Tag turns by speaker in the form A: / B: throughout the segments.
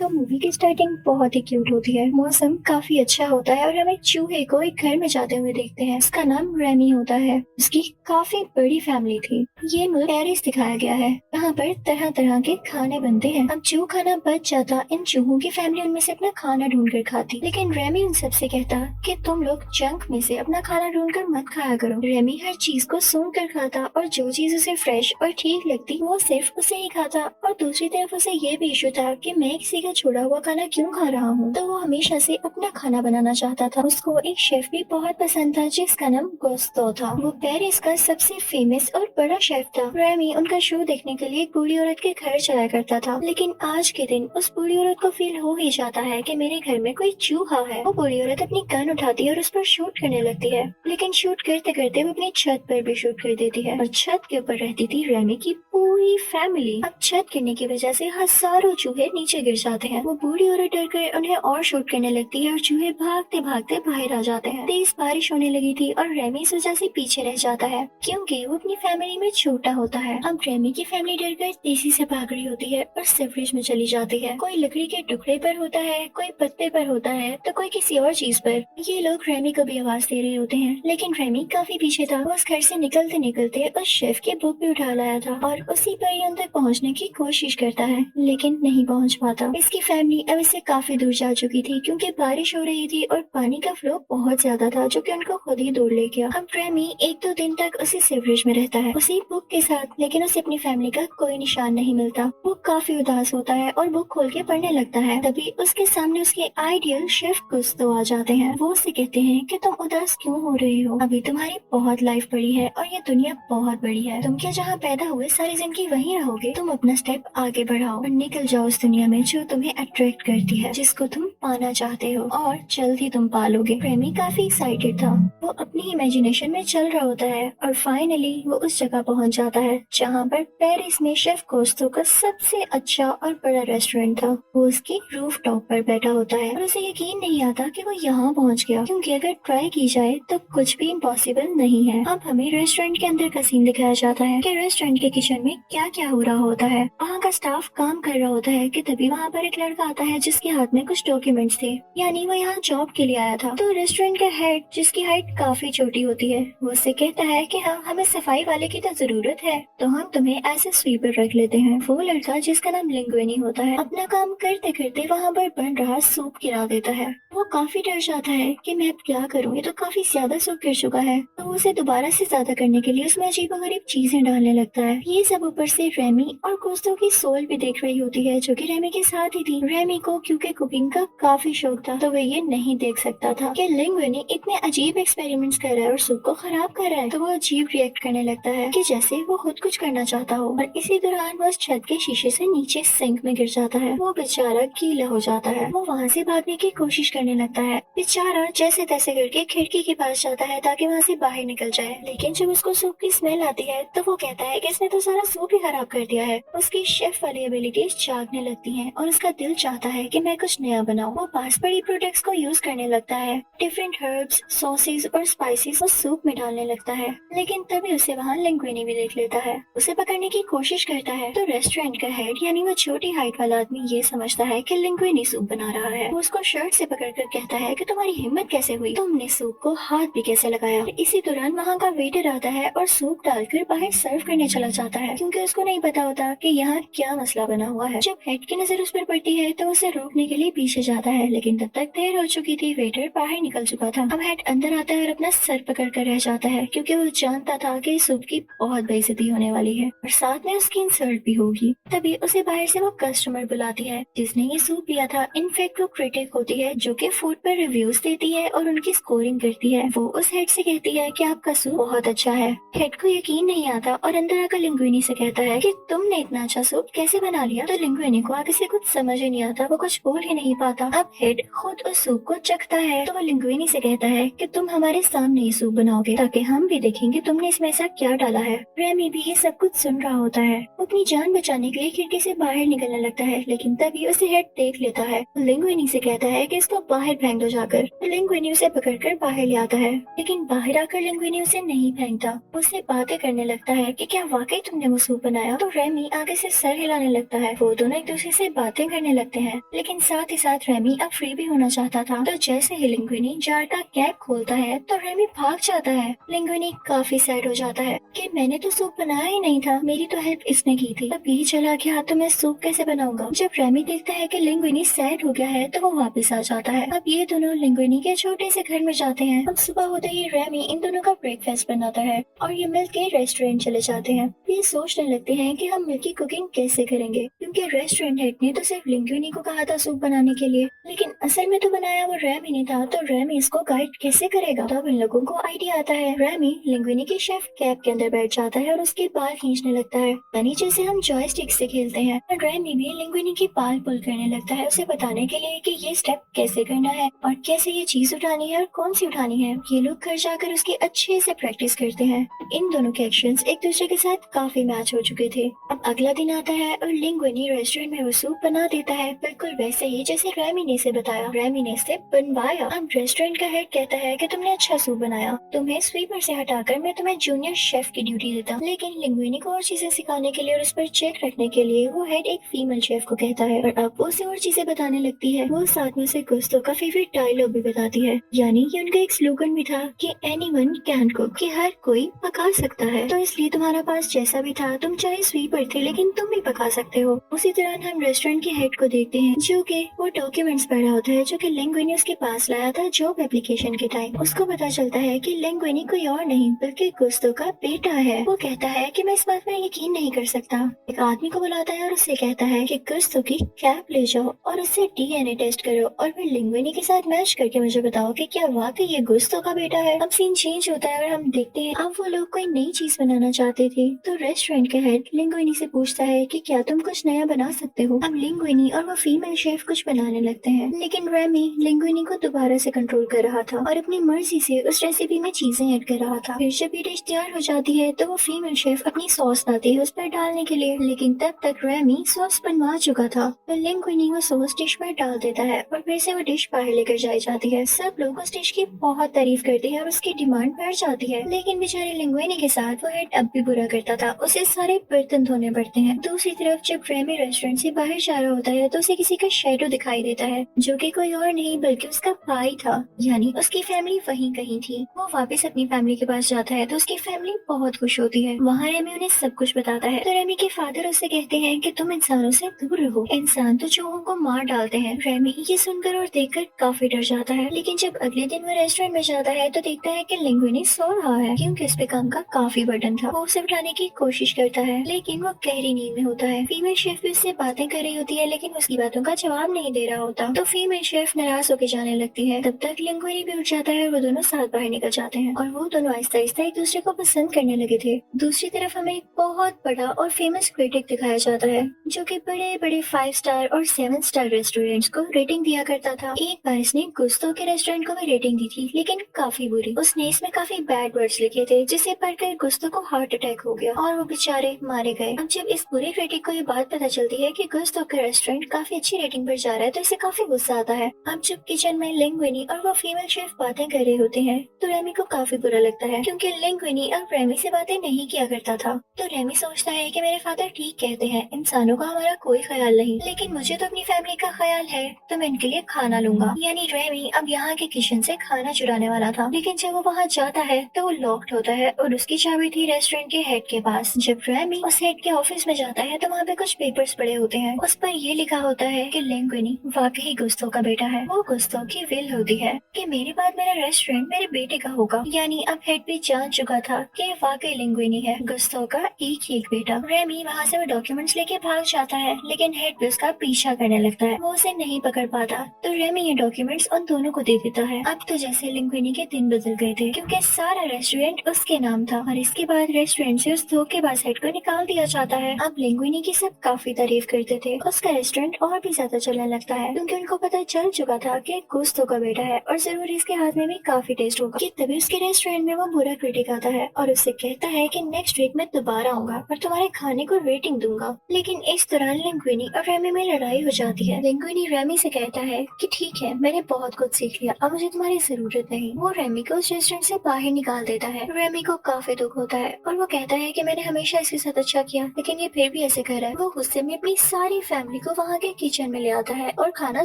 A: तो मूवी की स्टार्टिंग बहुत ही क्यूट होती है। मौसम काफी अच्छा होता है और हम एक चूहे को एक घर में जाते हुए देखते हैं। इसका नाम रेमी होता है। उसकी काफी बड़ी फैमिली थी। ये मुल्क पेरिस दिखाया गया है। यहाँ पर तरह तरह के खाने बनते हैं। अब जो खाना बच जाता, इन चूहों की फैमिली उनमें से अपना खाना ढूंढ कर खाती, लेकिन रेमी उन सबसे कहता कि तुम लोग जंक में से अपना खाना ढूंढ कर मत खाया करो। रेमी हर चीज को सूंघ कर खाता और जो चीज उसे फ्रेश और ठीक लगती वो सिर्फ उसे ही खाता। और दूसरी तरफ उसे ये भी इशू था कि मैं किसी का छोड़ा हुआ खाना क्यों खा रहा हूँ। तो वो हमेशा से अपना खाना बनाना चाहता था। उसको एक शेफ भी बहुत पसंद था जिसका नाम गुस्तो था। वो पेरिस का सबसे फेमस और बड़ा शेफ था। रेमी उनका शो देखने के लिए एक बूढ़ी औरत के घर चला करता था, लेकिन आज के दिन उस बूढ़ी औरत को फील हो ही जाता है कि मेरे घर में कोई चूहा है। वो बूढ़ी औरत अपनी गन उठाती है और उस पर शूट करने लगती है, लेकिन शूट करते करते वो अपनी छत पर भी शूट कर देती है। और छत के ऊपर रहती थी रेमी की पूरी फैमिली। अब छत गिरने की वजह से हजारों चूहे नीचे गिर जाते हैं। वो बूढ़ी औरत डर कर उन्हें और शूट करने लगती है और चूहे भागते भागते बाहर आ जाते हैं। तेज बारिश होने लगी थी और रेमी इस वजह से पीछे रह जाता है क्योंकि वो अपनी फैमिली में छोटा होता है। अब रेमी की फैमिली डर कर तेजी से भाग रही होती है और सिवरेज में चली जाती है। कोई लकड़ी के टुकड़े पर होता है, कोई पत्ते पर होता है, तो कोई किसी और चीज पर। ये लोग रेमी को भी आवाज दे रहे होते हैं, लेकिन रेमी काफी पीछे था। वो उस घर से निकलते निकलते उस शेफ की बुक भी उठा लाया था और उसी पर ही उन तक पहुँचने की कोशिश करता है, लेकिन नहीं पहुँच पाता। इसकी फैमिली अब इससे काफी दूर जा चुकी थी क्योंकि बारिश हो रही थी और पानी का फ्लो बहुत ज्यादा था जो कि उनको खुद ही दूर ले गया। अब रेमी एक दो दिन तक उसी सिवरेज में रहता है उसी बुक के साथ, लेकिन उसे अपनी फैमिली का कोई निशान नहीं मिलता। वो काफी उदास होता है और बुक खोल के पढ़ने लगता है। तभी उसके सामने उसके आइडियल शेफ गुस्तो आ जाते हैं। वो उसे कहते हैं कि तुम उदास क्यों हो रही हो, अभी तुम्हारी बहुत लाइफ पड़ी है और ये दुनिया बहुत बड़ी है। तुम क्या जहाँ पैदा हुए सारी जिंदगी वहीं रहोगे? तुम अपना स्टेप आगे बढ़ाओ और निकल जाओ उस दुनिया में जो तुम्हें अट्रैक्ट करती है, जिसको तुम पाना चाहते हो, और जल्द ही तुम पालोगे। प्रेमी काफी एक्साइटेड था। वो अपनी इमेजिनेशन में चल रहा होता है और फाइनली वो उस जगह पहुंच जाता है जहाँ पर पेरिस में शेफ कोस्तो का सबसे अच्छा और बड़ा रेस्टोरेंट था। वो उसकी रूफ टॉप पर बैठा होता है और उसे यकीन नहीं आता कि वो यहाँ पहुँच गया, क्योंकि अगर ट्राई की जाए तो कुछ भी इम्पॉसिबल नहीं है। अब हमें रेस्टोरेंट के अंदर का सीन दिखाया जाता है कि रेस्टोरेंट के किचन में क्या क्या हो रहा होता है। वहाँ का स्टाफ काम कर रहा होता है कि तभी वहाँ पर एक लड़का आता है जिसके हाथ में कुछ डॉक्यूमेंट्स थे, यानी वो यहाँ जॉब के लिए आया था। तो रेस्टोरेंट का हेड, जिसकी हाइट काफी छोटी होती है, वो उससे कहता है कि हाँ, हमें सफाई वाले की तो जरूरत है, तो हम तुम्हें ऐसे स्वीपर रख लेते हैं। वो लड़का, जिसका नाम लिंग्वेनी होता है, अपना काम करते करते वहाँ पर बन रहा सूप गिरा देता है। वो काफी डर जाता है कि मैं अब क्या करूँ, ये तो काफी ज्यादा सूप गिर चुका है। तो वो उसे दोबारा से ज्यादा करने के लिए उसमें अजीबोगरीब चीजें डालने लगता है। ये सब ऊपर से रेमी और गुस्तो की सोल भी देख रही होती है, जो कि रेमी के साथ ही थी। रेमी को क्योंकि कुकिंग का काफी शौक था, तो वह ये नहीं देख सकता था कि लिंग्वेनी इतने अजीब एक्सपेरिमेंट्स कर रहा है और सूप को खराब कर रहा है। तो वो अजीब रिएक्ट करने लगता है कि जैसे वो खुद कुछ करना चाहता हो, और इसी दौरान वो उस छत के शीशे से नीचे सिंक में गिर जाता है। वो बेचारा गीला हो जाता है। वो वहाँ से भागने की कोशिश करने लगता है। बेचारा जैसे तैसे करके खिड़की के पास जाता है ताकि वहाँ से बाहर निकल जाए, लेकिन जब उसको सूप की स्मेल आती है तो वो कहता है कि इसने तो सारा सूप ही खराब कर दिया है। उसकी शेफ वाली एबिलिटीज जागने लगती हैं और उसका दिल चाहता है कि मैं कुछ नया बनाऊं। वो पास पड़ी प्रोडक्ट्स को यूज करने लगता है। डिफरेंट हर्ब्स, सॉसेस और स्पाइसेस वो सूप में डालने लगता है, लेकिन तभी उसे वहाँ लिंग्वेनी भी देख लेता है। उसे पकड़ने की कोशिश करता है तो रेस्टोरेंट का हेड, यानी वो छोटी हाइट वाला आदमी, ये समझता है कि लिंग्वेनी सूप बना रहा है। वो उसको शर्ट से पकड़कर कहता है कि तुम्हारी हिम्मत कैसे हुई, तुमने सूप को हाथ भी कैसे लगाया। इसी दौरान वहाँ का वेटर आता है और सूप डालकर बाहर सर्व करने चला जाता है, क्योंकि उसको नहीं पता होता कि यहाँ क्या मसला बना हुआ है। जब हेड की नजर उस पर पड़ती है तो उसे रोकने के लिए पीछे जाता है, लेकिन तब तक देर हो चुकी थी। वेटर बाहर निकल चुका था। अब हेड अंदर आता है और अपना सर पकड़ कर रह जाता है, क्योंकि वो जानता था कि सूप की बहुत बेइज्जती होने वाली है और साथ में उसकी इंसल्ट भी होगी। तभी उसे बाहर से वो कस्टमर बुलाती है जिसने ये सूप लिया था। इनफैक्ट वो क्रिटिक होती है जो कि फूड पर रिव्यूज देती है और उनकी स्कोरिंग करती है। वो उस हेड से कहती है कि आपका सूप बहुत अच्छा है। हेड को यकीन नहीं आता और अंदर आकर लिंग्वेनी से कहता है कि तुमने इतना अच्छा सूप कैसे बना लिया। तो लिंग्वेनी को आगे से कुछ समझ ही नहीं आता, वो कुछ बोल ही नहीं पाता। अब हेड खुद उस सूप को चखता है तो वो लिंग्वेनी से कहता है कि तुम हमारे सामने ये सूप बनाओगे ताकि हम भी देखेंगे तुमने इसमें ऐसा क्या डाला है। रेमी भी ये सब कुछ सुन रहा होता है। वो अपनी जान बचाने के लिए खिड़की से बाहर निकलने लगता है, लेकिन तभी उसे हेड देख लेता है। लिंग्वेनी से कहता है कि इसको बाहर फेंक दो जाकर। लिंग्वेनी उसे पकड़कर बाहर ले आता है, लेकिन बाहर आकर लिंग्वेनी उसे नहीं फेंकता। उससे बातें करने लगता है कि क्या वाकई तुमने वो सूप बनाया। तो रेमी आगे से सर हिलाने लगता है। वो दोनों एक दूसरे से बातें करने लगते हैं। लेकिन साथ ही साथ रेमी अब फ्री भी होना चाहता था। तो जैसे ही लिंगुइनी जार का कैप खोलता है तो रेमी भाग जाता है। लिंगुइनी काफी सैड हो जाता है कि मैंने तो सूप बनाया ही नहीं था, मेरी तो हेल्प इसने की थी। अब ये चला गया तो मैं सूप कैसे बनाऊंगा। जब रेमी देखता है कि लिंगुइनी सैड हो गया है तो वो वापस आ जाता है। अब ये दोनों लिंगुइनी के छोटे से घर में जाते हैं। अब सुबह होते ही रेमी इन दोनों का ब्रेकफास्ट बनाता है और ये मिलके रेस्टोरेंट चले जाते हैं। ये सोचने लगते हैं कि हम मिलके कुकिंग कैसे करेंगे, क्योंकि रेस्टोरेंट हेड ने तो सिर्फ लिंगुइनी को कहा था सूप बनाने के लिए, लेकिन असल में तो बनाया वो रेमी ने था। तो रेमी इसको गाइड कैसे करेगा। तब इन लोगों को आइडिया आता है। रेमी लिंगुइनी के शेफ कैप के अंदर बैठ जाता है और उसके बाल खींचने लगता है, यानी जैसे हम जॉयस्टिक से खेलते हैं। और रेमी भी लिंगुइनी की बाल पुल करने लगता है उसे बताने के लिए कि ये स्टेप कैसे करना है और कैसे ये चीज उठानी है और कौन सी उठानी है। ये लोग घर जाकर उसकी अच्छे से प्रैक्टिस करते हैं। इन दोनों के एक्शंस एक दूसरे के साथ काफी मैच हो चुके थे। अब अगला दिन आता है और लिंगुइनी रेस्टोरेंट में वो सूप बना देता है, बिल्कुल वैसे ही जैसे रेमी ने इसे बताया। रेमी ने इसे बनवाया। अब रेस्टोरेंट का हेड कहता है कि तुमने अच्छा सूप बनाया, तुम्हें स्वीपर से हटाकर मैं तुम्हें जूनियर शेफ की ड्यूटी देता। लेकिन लिंगुइनी को और चीजें सिखाने के लिए और उस पर चेक रखने के लिए वो हेड एक फीमेल शेफ को कहता है और अब वो उसे और चीजें बताने लगती है। वो साथ में उसे गुस्तों का फेवरेट डायलॉग भी बताती है, यानी कि उनका एक स्लोगन भी था कि एनीवन कैन कुक, कि हर कोई पका सकता है। तो इसलिए तुम्हारा पास जैसा भी था, तुम चाहे स्वीपर थे लेकिन तुम भी पका सकते हो। उसी दौरान हम रेस्टोरेंट के हेड को देखते हैं जो कि वो डॉक्यूमेंट्स पढ़ रहा होता है जो कि लिंगुइनी उसके पास लाया था जॉब एप्लीकेशन के टाइम। उसको पता चलता है कि लिंगुइनी कोई और नहीं बल्कि गुस्तों का बेटा है। वो कहता है कि मैं इस बात पर यकीन नहीं कर सकता। एक आदमी को बुलाता है और उससे कहता है कि गुस्तों की कैप ले जाओ और उससे डीएनए टेस्ट करो और फिर लिंगुइनी के साथ मैच करके मुझे बताओ कि क्या वाकई ये गुस्तों का बेटा है। अब सीन चेंज होता है और हम देखते हैं अब वो लोग कोई नई चीज बनाना चाहते थे। तो रेस्टोरेंट के हेड लिंगुइनी से पूछता है कि क्या तुम कुछ नया बना सकते हो। अब लिंगुइनी और वो फीमेल शेफ कुछ बनाने लगते हैं, लेकिन रेमी लिंगुइनी को दोबारा से कंट्रोल कर रहा था और अपनी मर्जी से उस रेसिपी में चीजें ऐड कर रहा था। फिर जब ये डिश तैयार हो जाती है तो वो फीमेल शेफ अपनी सॉस लाती है उस पर डालने के लिए, लेकिन तब तक रेमी सॉस बनवा चुका था। तो लिंगुइनी वो सॉस डिश में डाल देता है और फिर से वो डिश बाहर लेकर जाई जाती है। सब लोग उस डिश की बहुत तारीफ करते हैं और उसकी डिमांड बढ़ जाती है, लेकिन बेचारे लिंगुइनी के साथ वो हेड अब भी बुरा करता था, उसे सारे बर्तन धोने पड़ते हैं। दूसरी तरफ जब रेमी रेस्टोरेंट से बाहर जा रहा होता है तो उसे किसी का शैडो दिखाई देता है जो कि कोई और नहीं बल्कि उसका भाई था, यानी उसकी फैमिली वहीं कहीं थी। वो वापस अपनी फैमिली के पास जाता है तो उसकी फैमिली बहुत खुश होती है। वहाँ रेमी उन्हें सब कुछ बताता है। तो रेमी के फादर उससे कहते हैं कि तुम इंसानों से दूर रहो, इंसान तो चूहों को मार डालते हैं। रेमी ये सुनकर और देखकर काफी डर जाता है, लेकिन जब अगले दिन वो रेस्टोरेंट में जाता है तो देखता है कि लिंगुइनी सो रहा है क्योंकि उस पे काम का काफी बर्डन था। वो उसे उठाने की कोशिश करता है लेकिन वो गहरी नींद में होता है। फीमेल शेफ भी उससे बातें कर रही होती है लेकिन उसकी बातों का जवाब नहीं दे रहा होता। तो फीमेल शेफ नाराज होकर जाने लगती है। तब तक लिंगुइनी भी उठ जाता है और वो दोनों साथ बाहर निकल जाते हैं और वो दोनों आहिस्ता आहिस्ता एक दूसरे को पसंद करने लगे थे। दूसरी तरफ हमें एक बहुत बड़ा और फेमस क्रिटिक दिखाया जाता है जो कि बड़े बड़े 5 स्टार और 7 स्टार रेस्टोरेंट्स को रेटिंग दिया करता था। एक बार इसने गुस्तों के रेस्टोरेंट को भी रेटिंग दी थी लेकिन काफी बुरी। उसने इसमें काफी बैड वर्ड्स लिखे थे जिसे पढ़कर गुस्तों को हार्ट अटैक हो गया और वो बेचारे मारे गए। अब जब इस बुरे क्रिटिक को ये बात पता चलती है कि गुस्तों का रेस्टोरेंट काफी अच्छी रेटिंग पर जा रहा है तो इसे काफी गुस्सा आता है। अब जब किचन में लिंगुइनी और वो फीमेल शेफ बातें कर रहे होते हैं तो रेमी को काफी बुरा लगता है क्योंकि लिंगुइनी अब रेमी से बातें नहीं किया करता था। तो रेमी सोचता है कि मेरे फादर ठीक कहते हैं, इंसानों का हमारा कोई ख्याल नहीं, लेकिन मुझे तो अपनी फैमिली का ख्याल है तो मैं इनके लिए खाना लूंगा। यानी रेमी अब यहाँ के किचन से खाना चुराने वाला था, लेकिन जब वो वहाँ जाता है तो वो लॉक्ड होता है और उसकी चाबी थी रेस्टोरेंट के हेड के पास। जब रेमी उस हेड के ऑफिस में जाता है तो वहाँ पे कुछ पेपर्स पड़े होते हैं। उस पर ये लिखा होता है कि लिंगुइनी वाकई गुस्तों का बेटा है। वो गुस्तों की विल होती है कि मेरे बाद मेरा रेस्टोरेंट मेरे बेटे का होगा। यानी अब हेड भी जान चुका था कि वाकई लिंगुइनी है गुस्तों का एक ही एक बेटा। रेमी वहाँ से वो डॉक्यूमेंट्स लेके भाग जाता है लेकिन हेड भी उसका पीछा करने लगता है। वो उसे नहीं पकड़ पाता तो रेमी ये डॉक्यूमेंट्स उन दोनों को दे देता है। अब तो जैसे लिंगुइनी के दिन बदल गए थे क्योंकि सारा रेस्टोरेंट उसके नाम था और इसके बाद रेस्टोरेंट से उस धोखेबाज हेड को निकाल दिया जाता है। अब लिंगुइनी की सब काफी तारीफ करते थे। उसका रेस्टोरेंट और भी ज्यादा चलने लगता है क्योंकि उनको पता चल चुका था कि गुस्तों का बेटा है और जरूर इसके हाथ में भी काफी टेस्ट होगा। कि तभी उसके रेस्टोरेंट में वो बुरा क्रिटिक आता है और उससे कहता है कि नेक्स्ट वीक में दोबारा आऊंगा और तुम्हारे खाने को रेटिंग दूंगा। लेकिन इस दौरान लिंगुइनी और रेमी में लड़ाई हो जाती है। लिंगुइनी रेमी से कहता है कि ठीक है, मैंने बहुत कुछ सीख लिया, अब मुझे तुम्हारी जरूरत नहीं। वो रेमी को उस रेस्टोरेंट से बाहर निकाल देता है। रेमी को काफी दुख होता है और वो कहता है कि मैंने हमेशा इसके साथ अच्छा किया लेकिन ये फिर भी ऐसे कर रहा है। वो गुस्से में अपनी सारी फैमिली को वहाँ के किचन में ले आता है और खाना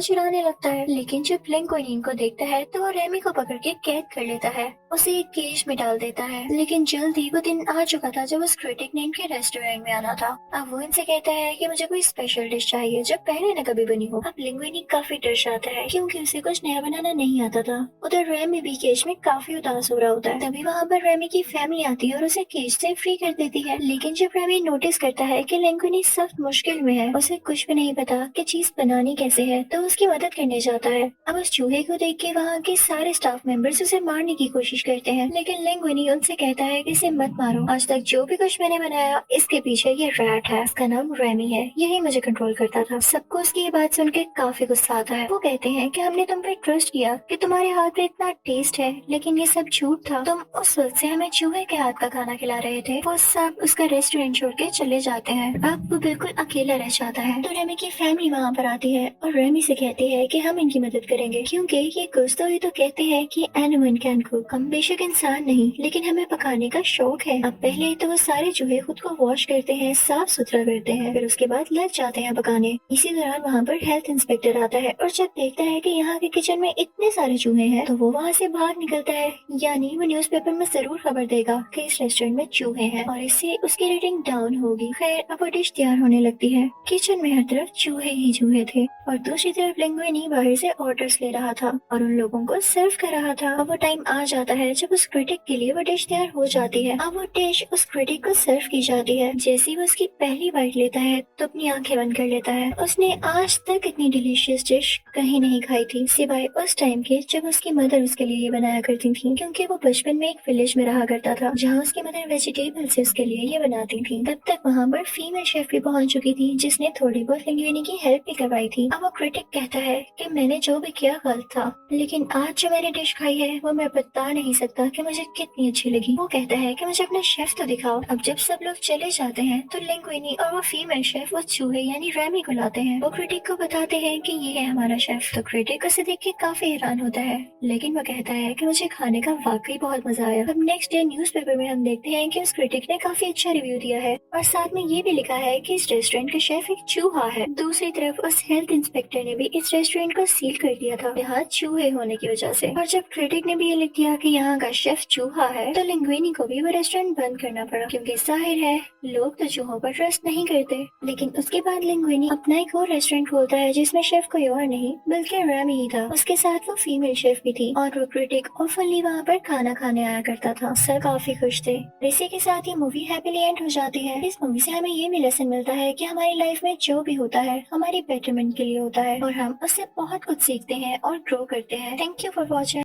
A: चुराने लगता है। लेकिन जब लिंगुइनी इनको देखता है तो वो रेमी को पकड़ के कैद कर लेता है, उसे एक केज में डाल देता है। लेकिन जल्द ही वो दिन आ चुका था जब उस क्रिटिक ने इनके रेस्टोरेंट में आना था। अब वो इनसे कहता है कि मुझे कोई स्पेशल डिश चाहिए जो पहले न कभी बनी हो। अब लिंगुइनी काफी डर जाता है क्योंकि उसे कुछ नया बनाना नहीं आता था। उधर रेमी भी केज में काफी उदास हो रहा होता है। तभी वहाँ पर रेमी की फैमिली आती है और उसे केज से फ्री कर देती है। लेकिन जब रेमी नोटिस करता है कि लिंगुइनी सख्त मुश्किल में है, उसे कुछ भी नहीं पता कि चीज बनानी कैसे है, तो उसकी मदद करने जाता है। अब उस चूहे को देख के वहाँ के सारे स्टाफ मेंबर्स उसे मारने की कोशिश करते हैं, लेकिन लिंगुइनी उनसे कहता है कि इसे मत मारो। आज तक जो भी कुछ मैंने बनाया इसके पीछे ये रैट है, इसका नाम रेमी है, यही मुझे कंट्रोल करता था। सबको उसकी ये बात सुन के काफी गुस्सा आता है। वो कहते हैं कि हमने तुम पे ट्रस्ट किया कि तुम्हारे हाथ में इतना टेस्ट है, लेकिन ये सब झूठ था। तुम उस वक्त से हमें चूहे के हाथ का खाना खिला रहे थे। वो सब उसका रेस्टोरेंट छोड़ के चले जाते हैं। अब वो बिल्कुल अकेला रह जाता है। तो रेमी की फैमिली वहाँ पर आती है और रेमी से कहती है कि हम इनकी मदद करेंगे, क्योंकि ये कुछ तो कहते हैं कि एनीवन कैन कुक। हम बेशक इंसान नहीं, लेकिन हमें पकाने का शौक है। अब पहले तो वो सारे चूहे खुद को वॉश करते हैं, साफ सुथरा करते हैं, फिर उसके बाद लग जाते हैं पकाने। इसी दौरान वहाँ पर हेल्थ इंस्पेक्टर आता है और जब देखता है कि यहाँ के किचन में इतने सारे चूहे हैं तो वो वहाँ से बाहर निकलता है, यानी वो न्यूज़पेपर में जरूर खबर देगा कि इस रेस्टोरेंट में चूहे हैं और इससे उसकी रेटिंग डाउन होगी। खैर अब वो डिश तैयार होने लगती है। किचन में हर तरफ चूहे ही चूहे थे और दूसरी तरफ लिंगुइनी बाहर से ऑर्डर्स ले रहा था और उन लोगों को सर्व कर रहा था। अब वो टाइम आ जाता है जब उस क्रिटिक के लिए वो डिश तैयार हो जाती है। अब वो डिश उस क्रिटिक को सर्व की जाती है। जैसे ही वो उसकी पहली बाइट लेता है तो अपनी आंखें बंद कर लेता है। उसने आज तक इतनी डिलीशियस डिश कहीं नहीं खाई थी, सिवाय उस टाइम के जब उसकी मदर उसके लिए ये बनाया करती थी, क्योंकि वो बचपन में एक विलेज में रहा करता था जहाँ उसकी मदर वेजिटेबल से उसके लिए ये बनाती थी। तब तक वहाँ पर फीमेल शेफ भी पहुँच चुकी थी जिसने थोड़ी बहुत लिंगुइनी की हेल्प भी करवाई थी। अब वो क्रिटिक कहता है कि मैंने जो भी किया गलत था, लेकिन आज जो मैंने डिश खाई है वो मैं बता नहीं सकता कि मुझे कितनी अच्छी लगी। वो कहता है कि मुझे अपना शेफ तो दिखाओ। अब जब सब लोग चले जाते हैं तो लिंगुइनी और वो फीमेल शेफ वो चूहे यानी रेमी को लाते हैं। वो क्रिटिक को बताते हैं कि ये है हमारा शेफ। तो क्रिटिक उसे देख के काफी हैरान होता है, लेकिन वो कहता है कि मुझे खाने का वाकई बहुत मजा आया। अब नेक्स्ट डे न्यूज़पेपर में हम देखते हैं कि उस क्रिटिक ने काफी अच्छा रिव्यू दिया है और साथ में ये भी लिखा है कि इस रेस्टोरेंट का शेफ एक चूहा है। दूसरी तरफ उस हेल्थ इंस्पेक्टर ने भी इस रेस्टोरेंट को सील कर दिया था यहाँ चूहे होने की वजह से। और जब क्रिटिक ने भी ये लिख दिया कि यहाँ का शेफ चूहा है तो लिंगुइनी को भी वो रेस्टोरेंट बंद करना पड़ा, क्योंकि जाहिर है लोग तो चूहों पर ट्रस्ट नहीं करते। लेकिन उसके बाद लिंगुइनी अपना एक और रेस्टोरेंट खोलता है जिसमें शेफ कोई और नहीं बल्कि रेमी ही था। उसके साथ वो फीमेल शेफ भी थी और वो क्रिटिक ऑफनली वहाँ पर खाना खाने आया करता था। सब काफी खुश थे। इसी के साथ ये मूवी हैप्पीली एंड हो जाती है। इस मूवी से हमें ये भी लेसन मिलता है कि हमारी लाइफ में जो भी होता है हमारी बेटरमेंट के लिए होता है और हम उससे बहुत कुछ सीखते हैं और ग्रो करते हैं। Thank you for watching.